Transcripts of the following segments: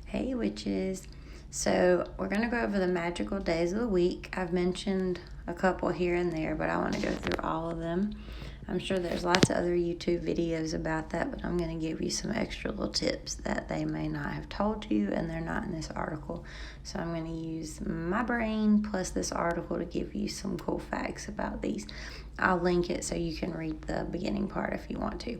Hey witches. So we're going to go over the magical days of the week. I've mentioned a couple here and there, but I want to go through all of them. I'm sure there's lots of other YouTube videos about that, but I'm going to give you some extra little tips that they may not have told you, and they're not in this article. So I'm going to use my brain plus this article to give you some cool facts about these. I'll link it so you can read the beginning part if you want to.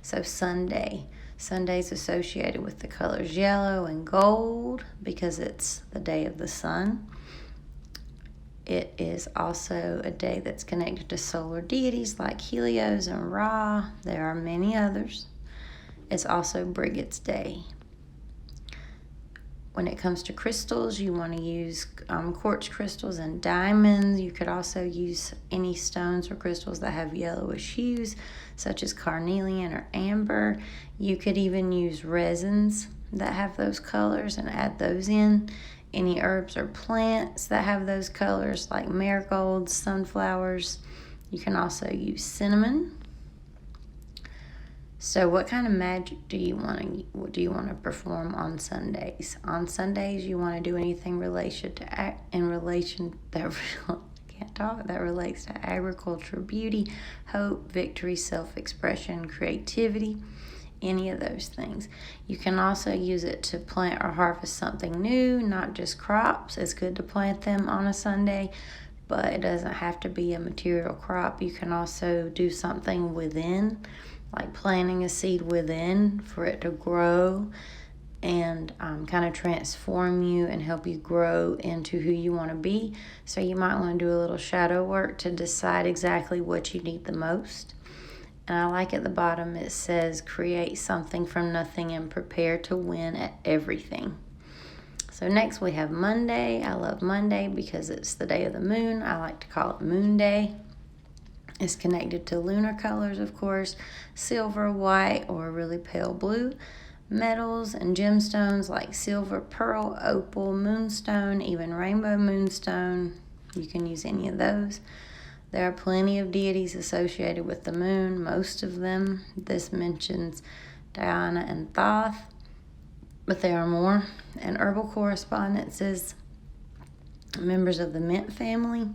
So Sunday. Sunday's associated with the colors yellow and gold because it's the day of the sun. It is also a day that's connected to solar deities like Helios and Ra. There are many others. It's also Brigit's Day. When it comes to crystals, you want to use quartz crystals and diamonds. You could also use any stones or crystals that have yellowish hues, such as carnelian or amber. You could even use resins that have those colors and add those in. Any herbs or plants that have those colors, like marigolds, sunflowers. You can also use cinnamon. So what kind of magic do you want to perform on Sundays? On Sundays, you want to do anything that relates to agriculture, beauty, hope, victory, self-expression, creativity, any of those things. You can also use it to plant or harvest something new, not just crops. It's good to plant them on a Sunday, but it doesn't have to be a material crop. You can also do something within, like planting a seed within for it to grow and kind of transform you and help you grow into who you want to be. So you might want to do a little shadow work to decide exactly what you need the most. And I like at the bottom it says create something from nothing and prepare to win at everything. So next we have Monday. I love Monday because it's the day of the moon. I like to call it Moon Day. It's connected to lunar colors, of course, silver, white, or really pale blue. Metals and gemstones like silver, pearl, opal, moonstone, even rainbow moonstone. You can use any of those. There are plenty of deities associated with the moon, most of them. This mentions Diana and Thoth, but there are more. And herbal correspondences, members of the mint family,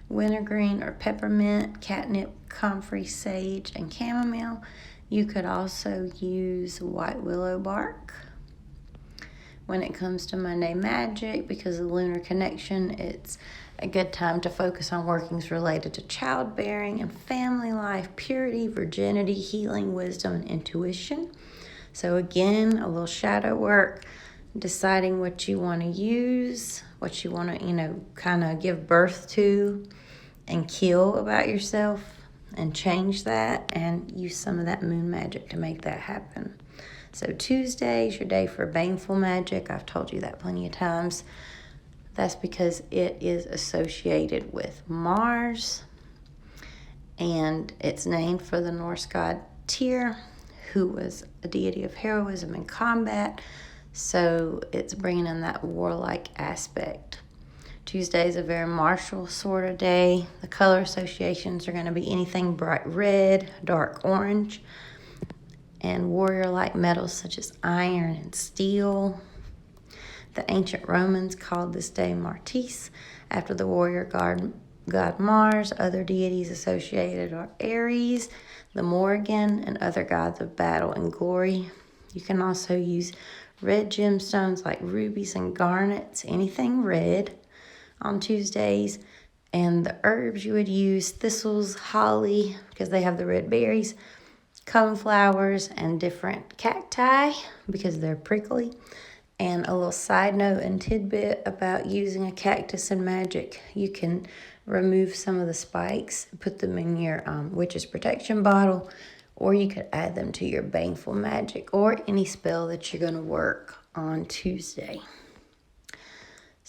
wintergreen or peppermint, catnip, comfrey, sage, and chamomile. You could also use white willow bark. When it comes to Monday magic, because of the lunar connection, it's a good time to focus on workings related to childbearing and family life, purity, virginity, healing, wisdom, and intuition. So again, a little shadow work, deciding what you want to use, what you want to, kind of give birth to and kill about yourself, and change that and use some of that moon magic to make that happen. So Tuesday is your day for baneful magic. I've told you that plenty of times. That's because it is associated with Mars, and it's named for the Norse god Tyr, who was a deity of heroism and combat. So it's bringing in that warlike aspect. Tuesday is a very martial sort of day. The color associations are going to be anything bright red, dark orange, and warrior-like metals such as iron and steel. The ancient Romans called this day Martis, after the warrior god Mars. Other deities associated are Ares, the Morrigan, and other gods of battle and glory. You can also use red gemstones like rubies and garnets, anything red, on Tuesdays. And the herbs you would use, thistles, holly, because they have the red berries, coneflowers, and different cacti because they're prickly. And a little side note and tidbit about using a cactus in magic: you can remove some of the spikes, put them in your witch's protection bottle, or you could add them to your baneful magic or any spell that you're going to work on Tuesday.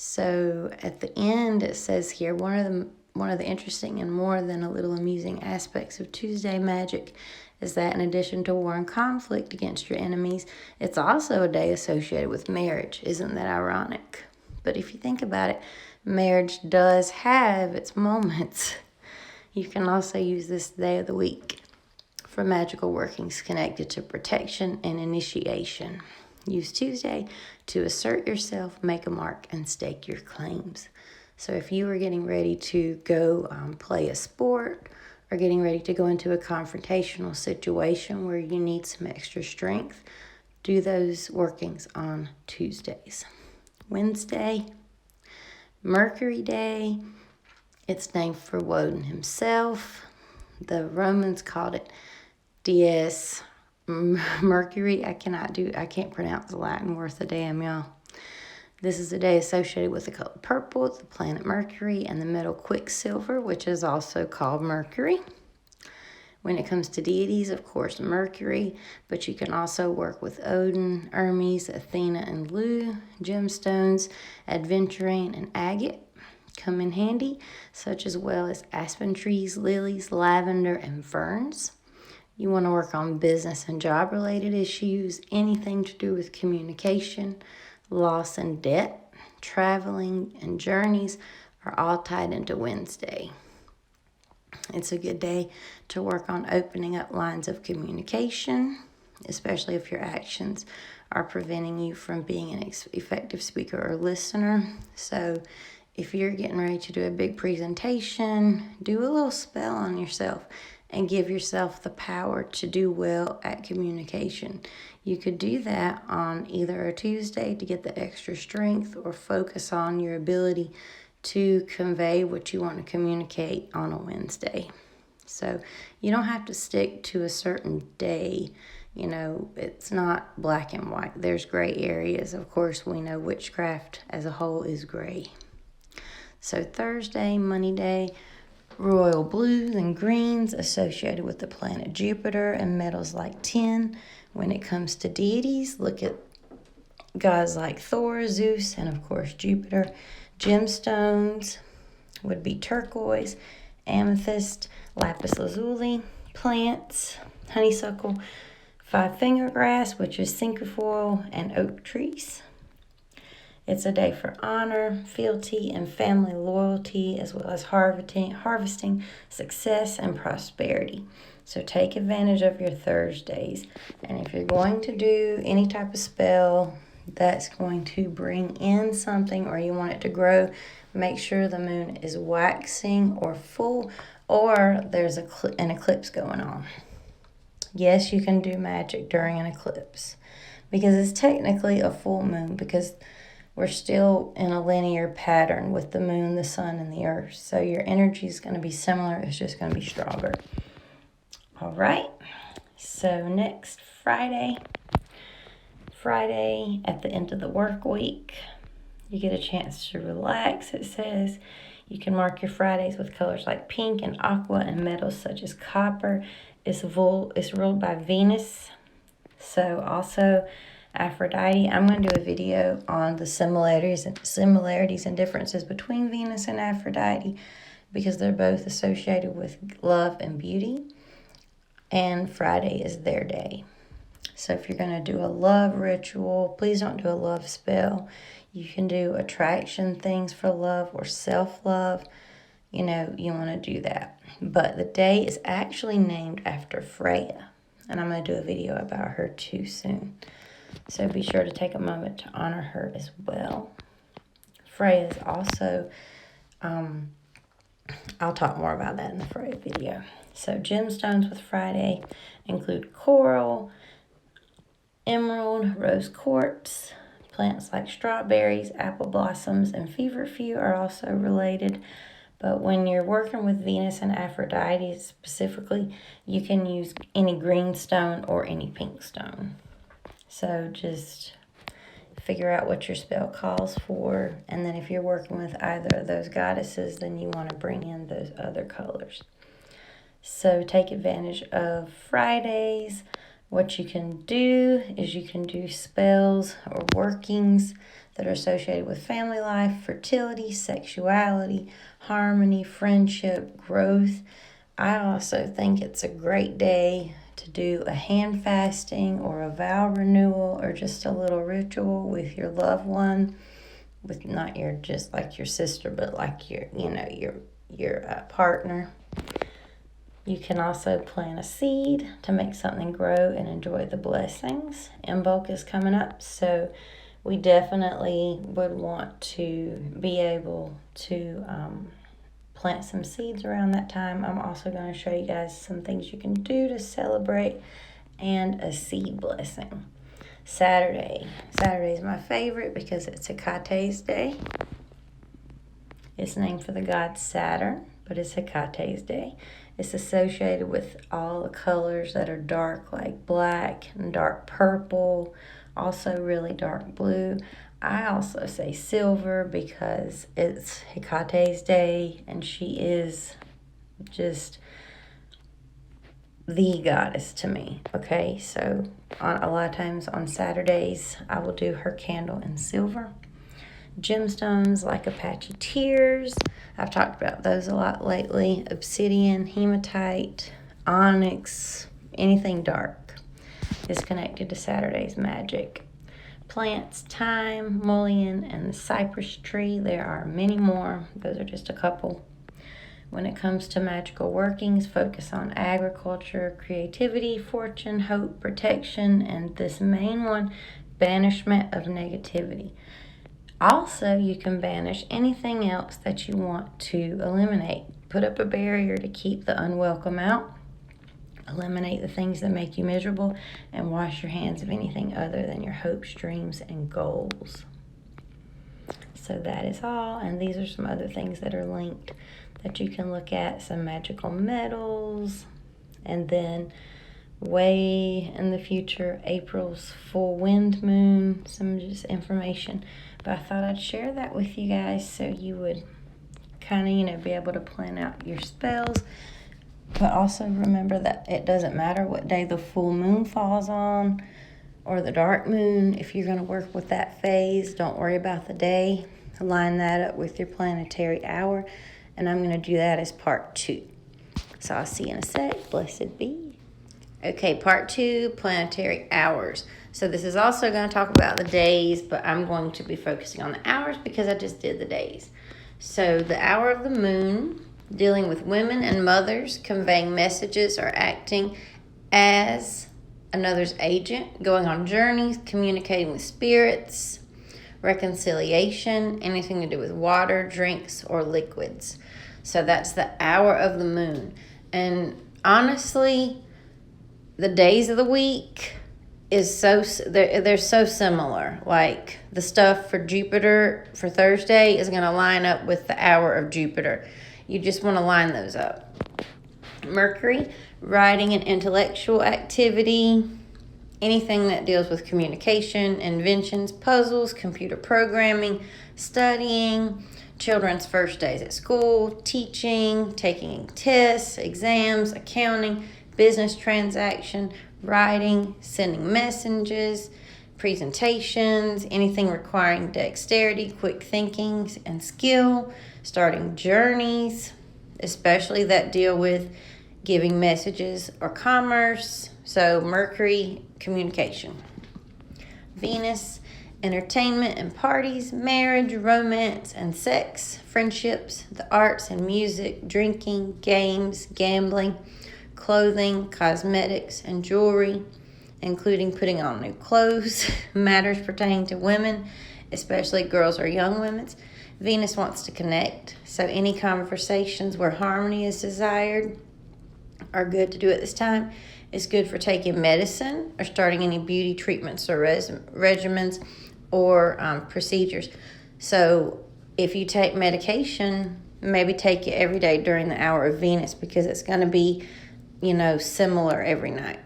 So at the end, it says here, one of the interesting and more than a little amusing aspects of Tuesday magic is that in addition to war and conflict against your enemies, it's also a day associated with marriage. Isn't that ironic? But if you think about it, marriage does have its moments. You can also use this day of the week for magical workings connected to protection and initiation. Use Tuesday to assert yourself, make a mark, and stake your claims. So if you are getting ready to go play a sport or getting ready to go into a confrontational situation where you need some extra strength, do those workings on Tuesdays. Wednesday, Mercury Day. It's named for Woden himself. The Romans called it Dies Mercury. I can't pronounce the Latin worth a damn, y'all. This is a day associated with the color purple, the planet Mercury, and the metal Quicksilver, which is also called Mercury. When it comes to deities, of course, Mercury, but you can also work with Odin, Hermes, Athena, and Lu. Gemstones, aventurine, and agate come in handy, such as well as aspen trees, lilies, lavender, and ferns. You want to work on business and job-related issues, anything to do with communication, loss and debt, traveling, and journeys are all tied into Wednesday. It's a good day to work on opening up lines of communication, especially if your actions are preventing you from being an effective speaker or listener. So if you're getting ready to do a big presentation, do a little spell on yourself and give yourself the power to do well at communication. You could do that on either a Tuesday to get the extra strength or focus on your ability to convey what you want to communicate on a Wednesday. So you don't have to stick to a certain day. It's not black and white. There's gray areas. Of course, we know witchcraft as a whole is gray. So Thursday, Money Day, royal blues and greens associated with the planet Jupiter and metals like tin. When it comes to deities, look at gods like Thor, Zeus, and of course Jupiter. Gemstones would be turquoise, amethyst, lapis lazuli, plants, honeysuckle, five-finger grass, which is cinquefoil, and oak trees. It's a day for honor, fealty, and family loyalty, as well as harvesting success and prosperity. So take advantage of your Thursdays. And if you're going to do any type of spell that's going to bring in something or you want it to grow, make sure the moon is waxing or full or there's an eclipse going on. Yes, you can do magic during an eclipse because it's technically a full moon because we're still in a linear pattern with the moon, the sun, and the earth. So your energy is going to be similar. It's just going to be stronger. All right. So next Friday at the end of the work week, you get a chance to relax, it says. You can mark your Fridays with colors like pink and aqua and metals such as copper. It's ruled by Venus. So also Aphrodite. I'm going to do a video on the similarities and differences between Venus and Aphrodite because they're both associated with love and beauty. And Friday is their day. So if you're going to do a love ritual, please don't do a love spell. You can do attraction things for love or self-love. You want to do that. But the day is actually named after Freya. And I'm going to do a video about her too soon. So be sure to take a moment to honor her as well. Freya is also, I'll talk more about that in the Freya video. So gemstones with Friday include coral, emerald, rose quartz. Plants like strawberries, apple blossoms, and feverfew are also related. But when you're working with Venus and Aphrodite specifically, you can use any green stone or any pink stone. So just figure out what your spell calls for. And then if you're working with either of those goddesses, then you want to bring in those other colors. So take advantage of Fridays. What you can do is you can do spells or workings that are associated with family life, fertility, sexuality, harmony, friendship, growth. I also think it's a great day to do a hand fasting or a vow renewal or just a little ritual with your loved one, with not your just like your sister, but like your partner. You can also plant a seed to make something grow and enjoy the blessings. Imbolc is coming up, so we definitely would want to be able to plant some seeds around that time. I'm also going to show you guys some things you can do to celebrate and a seed blessing. Saturday is my favorite because it's Hecate's day. It's named for the god Saturn, but it's Hecate's day. It's associated with all the colors that are dark, like black and dark purple, also really dark blue. I also say silver because it's Hecate's day and she is just the goddess to me. Okay, so a lot of times on Saturdays, I will do her candle in silver. Gemstones like Apache Tears. I've talked about those a lot lately. Obsidian, hematite, onyx, anything dark is connected to Saturday's magic. Plants, thyme, mullein, and the cypress tree. There are many more. Those are just a couple. When it comes to magical workings, focus on agriculture, creativity, fortune, hope, protection, and this main one, banishment of negativity. Also, you can banish anything else that you want to eliminate. Put up a barrier to keep the unwelcome out. Eliminate the things that make you miserable, and wash your hands of anything other than your hopes, dreams, and goals. So that is all, and these are some other things that are linked that you can look at. Some magical metals, and then way in the future, April's full wind moon, some just information. But I thought I'd share that with you guys so you would kind of, be able to plan out your spells. But also remember that it doesn't matter what day the full moon falls on or the dark moon. If you're going to work with that phase, don't worry about the day. Line that up with your planetary hour. And I'm going to do that as part 2. So I'll see you in a sec. Blessed be. Okay, part 2, planetary hours. So this is also going to talk about the days, but I'm going to be focusing on the hours because I just did the days. So the hour of the moon, dealing with women and mothers, conveying messages or acting as another's agent, going on journeys, communicating with spirits, reconciliation, anything to do with water, drinks, or liquids. So that's the hour of the moon. And honestly, the days of the week they're so similar. Like the stuff for Jupiter for Thursday is going to line up with the hour of Jupiter. You just want to line those up. Mercury, writing and intellectual activity, anything that deals with communication, inventions, puzzles, computer programming, studying, children's first days at school, teaching, taking tests, exams, accounting, business transaction, writing, sending messages, presentations, anything requiring dexterity, quick thinking, and skill, starting journeys, especially that deal with giving messages or commerce. So Mercury, communication. Venus, entertainment and parties, marriage, romance and sex, friendships, the arts and music, drinking, games, gambling, clothing, cosmetics, and jewelry, including putting on new clothes, matters pertaining to women, especially girls or young women. Venus wants to connect, so any conversations where harmony is desired are good to do at this time. It's good for taking medicine or starting any beauty treatments or regimens or procedures. So if you take medication, maybe take it every day during the hour of Venus because it's going to be, similar every night.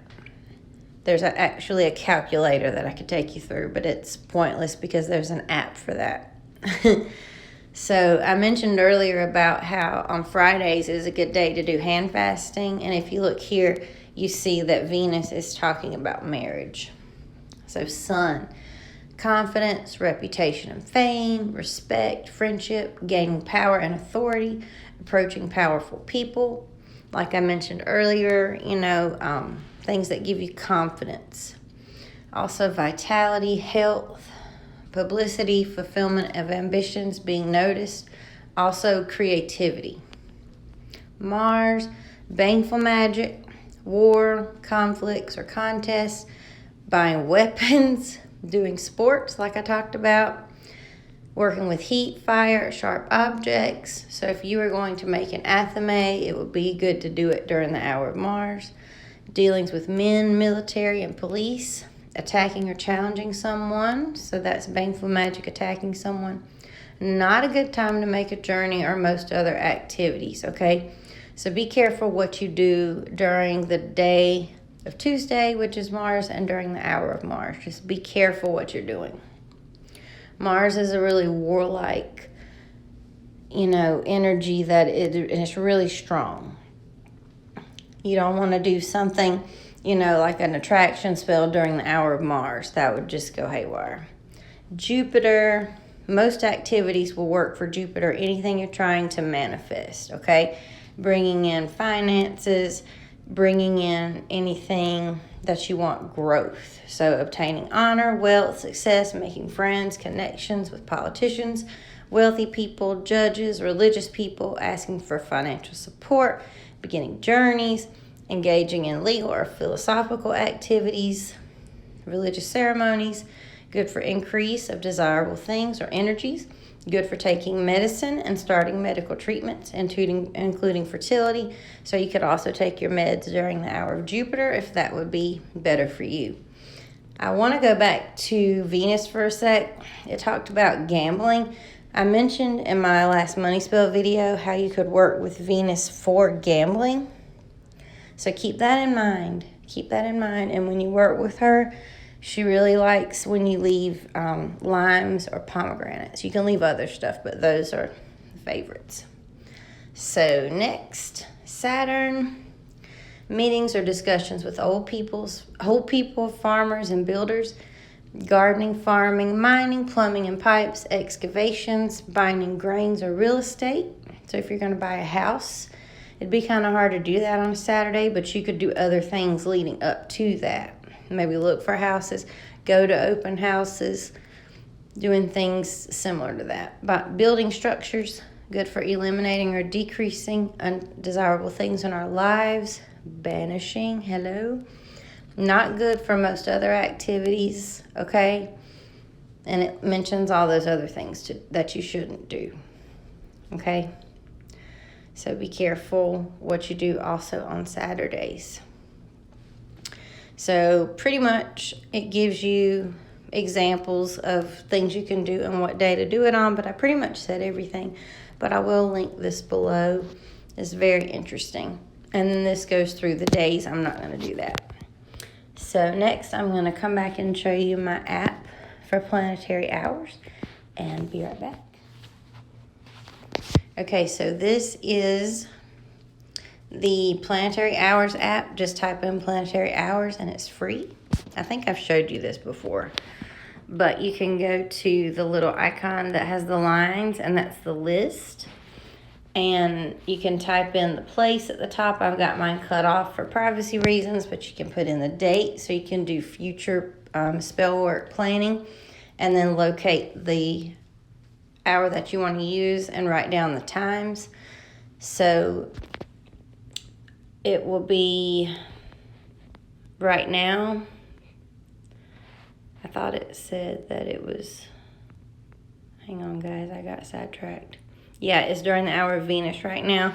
There's actually a calculator that I could take you through, but it's pointless because there's an app for that. So I mentioned earlier about how on Fridays is a good day to do hand fasting. And if you look here, you see that Venus is talking about marriage. So Sun, confidence, reputation and fame, respect, friendship, gaining power and authority, approaching powerful people. Like I mentioned earlier, things that give you confidence. Also vitality, health, publicity, fulfillment of ambitions, being noticed. Also creativity. Mars, Baneful magic, war, conflicts, or contests, buying weapons, doing sports like I talked about, working with heat, fire, or sharp objects. So if you were going to make an athame, it would be good to do it during the hour of Mars. Dealings with men, military, and police, attacking or challenging someone. So that's baneful magic, attacking someone. Not a good time to make a journey or most other activities, okay? So be careful what you do during the day of Tuesday, which is Mars, and during the hour of Mars. Just be careful what you're doing. Mars is a really warlike, energy and it's really strong. You don't want to do something, like an attraction spell during the hour of Mars. That would just go haywire. Jupiter, most activities will work for Jupiter. Anything you're trying to manifest, okay? Bringing in finances, bringing in anything that you want growth. So obtaining honor, wealth, success, making friends, connections with politicians, wealthy people, judges, religious people, asking for financial support, beginning journeys, engaging in legal or philosophical activities, religious ceremonies, good for increase of desirable things or energies, good for taking medicine and starting medical treatments, including fertility. So you could also take your meds during the hour of Jupiter if that would be better for you. I want to go back to Venus for a sec. It talked about gambling. I mentioned in my last money spell video how you could work with Venus for gambling. So keep that in mind. And when you work with her, she really likes when you leave limes or pomegranates. You can leave other stuff, but those are favorites. So next, Saturn. Meetings or discussions with old people, farmers and builders, gardening, farming, mining, plumbing and pipes, excavations, buying grains or real estate. So if you're going to buy a house, it'd be kind of hard to do that on a Saturday, but you could do other things leading up to that. Maybe look for houses, go to open houses, doing things similar to that. But building structures, good for eliminating or decreasing undesirable things in our lives. Banishing, hello. Not good for most other activities, okay? And it mentions all those other things that you shouldn't do, okay? So be careful what you do also on Saturdays. So pretty much it gives you examples of things you can do and what day to do it on, but I pretty much said everything. But I will link this below. It's very interesting. And then this goes through the days. I'm not going to do that. So next I'm going to come back and show you my app for planetary hours and be right back. Okay, so this is the Planetary Hours app. Just type in Planetary Hours and it's free. I think I've showed you this before. But you can go to the little icon that has the lines, and that's the list. And you can type in the place at the top. I've got mine cut off for privacy reasons, but you can put in the date so you can do future spell work planning, and then locate the hour that you want to use and write down the times. So it will be right now. I thought it said that it was, hang on guys, I got sidetracked. Yeah, it's during the hour of Venus right now.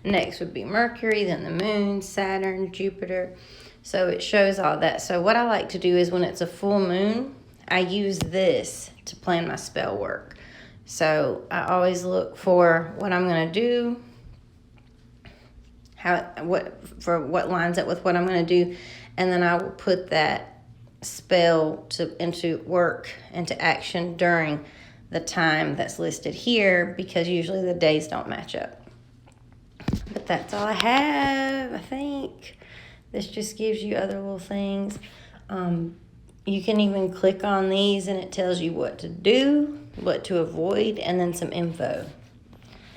Next would be Mercury, then the moon, Saturn, Jupiter. So it shows all that. So what I like to do is when it's a full moon, I use this to plan my spell work. So I always look for what I'm going to do, what lines up with what I'm going to do, and then I will put that spell into work, into action during the time that's listed here, because usually the days don't match up. But that's all I have, I think. This just gives you other little things. You can even click on these and it tells you what to do, what to avoid, and then some info.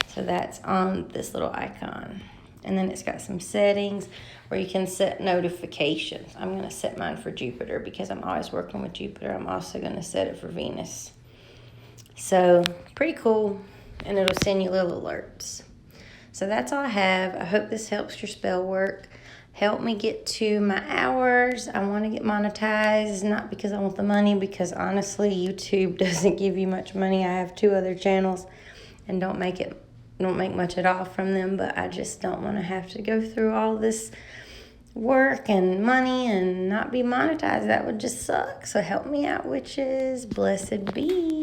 So that's on this little icon. And then it's got some settings where you can set notifications. I'm going to set mine for Jupiter because I'm always working with Jupiter. I'm also going to set it for Venus. So pretty cool. And it'll send you little alerts. So that's all I have. I hope this helps your spell work. Help me get to my hours. I want to get monetized, not because I want the money, because honestly, YouTube doesn't give you much money. I have 2 other channels and don't make much at all from them, but I just don't want to have to go through all this work and money and not be monetized. That would just suck. So help me out, witches. Blessed be.